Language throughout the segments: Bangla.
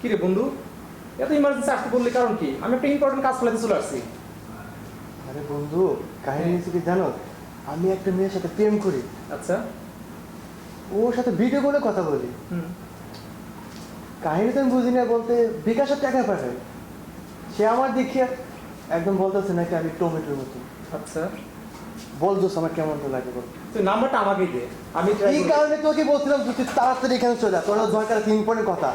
কি রে বন্ধু, এত ইমার্জেন্সি আসতে বললি কারণ কি? আমি একটা ইম্পর্টেন্ট কাজ ফেলাতে চলে আসছি। আরে বন্ধু, কাহিনী হচ্ছে কি জানো? আমি একটা মেয়ের সাথে প্রেম করি। আচ্ছা। ওর সাথে ভিডিও কলে কথা বলি। কাহিনী তো আমি বুঝি না, বলতে বিকাশের টাকা পাঠাই। সে আমার দেখে একদম বলতেছে নাকি আমি টমেটোর মতো। আচ্ছা, বল দোস্ত আমার কেমন তো লাগে বল। তুই নাম্বারটা আমাকেই দে, আমি এই কারণে তোকে বলছিলাম তুই তাড়াতাড়ি এখানে চলে যা, তোর দরকার আছে ইম্পর্টেন্ট কথা।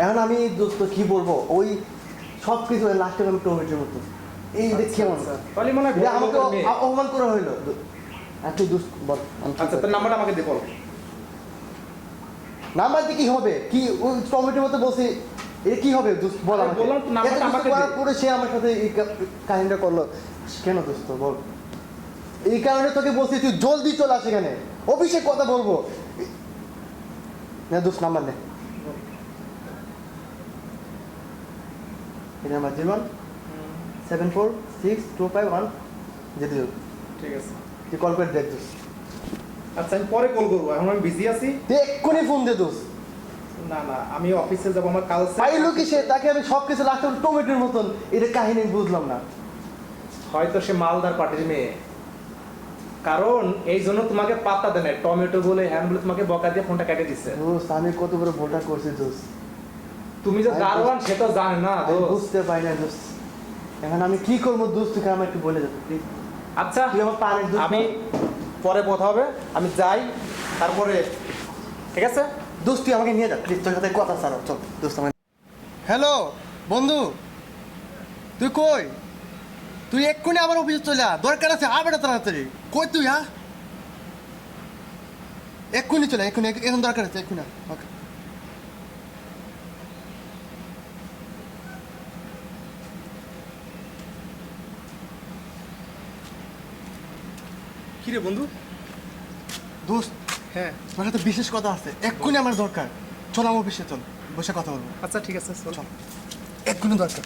এখন আমি দোস্ত কি বলবো, ওই সব কিছু লাস্টে আমি টমেটোর মতো। এই দেখ কেমন তাহলে মনে হয় আমাকে অপমান করা হইলো। তুই দোস্ত বল। আচ্ছা, তোর নাম্বারটা আমাকে দে, বল। নাম্বার দিয়ে কি হবে? কি ওই টমেটোর মতো বলছি, এ কি হবে দোস্ত বল আমাকে। বললাম তো নাম্বারটা আমাকে দে। পুরো সে আমার সাথে এই কাহিনীটা করলো কেন দোস্ত বল। এই কারণে তোকে বলছি তুই জলদি চল আস এখানে, অফিসে কথা বলবো। না দোস্ত নাম্বার নে। এই নাম্বার 01746251 যেতে হবে। ঠিক আছে, তুই কল করে দেখ দোস্ত। আচ্ছা আমি পরে কল করবো, এখন আমি বিজি আছি। তুই এক্ষুনি ফোন দে দোস্ত। না না, আমি অফিসে যাবো, আমার কাল পাইলো কি সে? তাকে আমি সব কিছু লাস্টে টমেটোর মতন, এটা কাহিনী বুঝলাম না। হয়তো সে মালদার পার্টির মেয়ে, কারণ এই জন্য তোমাকে পাত্তা দেয় না, টমেটো বলে হ্যান বলে তোমাকে বকা দিয়ে ফোনটা কেটে দিচ্ছে। দোস্ত আমি কত বড় ভোলটা করছি দোস্ত, তুমি যে দারোয়ান সেটা জানে না আমি দোস্ত। বুঝতে পারি না দোস্ত। এখন আমি কি করবো দোস্ত, তুই আমার একটু বলে যেত প্লিজ। আচ্ছা, তুই আমার পানির দোস্ত। আমি পরে কথা হবে, আমি যাই, তারপরে ঠিক আছে। দোস্ত তুই আমাকে নিয়ে যা প্লিজ, তোর সাথে কথা ছাড়ো চল দোস্ত আমার। হ্যালো বন্ধু, তুই কই? তুই এক্ষুনি আমার অফিসে চলে আ, দরকার আছে আবার তাড়াতাড়ি। কই তুই? হ্যাঁ এক্ষুনি চলে, এক্ষুনি এখন দরকার আছে, এক্ষুনি ওকে। কি রে বন্ধু? দোস্ত হ্যাঁ। তোর সাথে বিশেষ কথা আছে, এক্ষুনি আমার দরকার। চল আমার অফিসে চল, বসে কথা বলবো। আচ্ছা ঠিক আছে, চল। চল এক্ষুনি দরকার।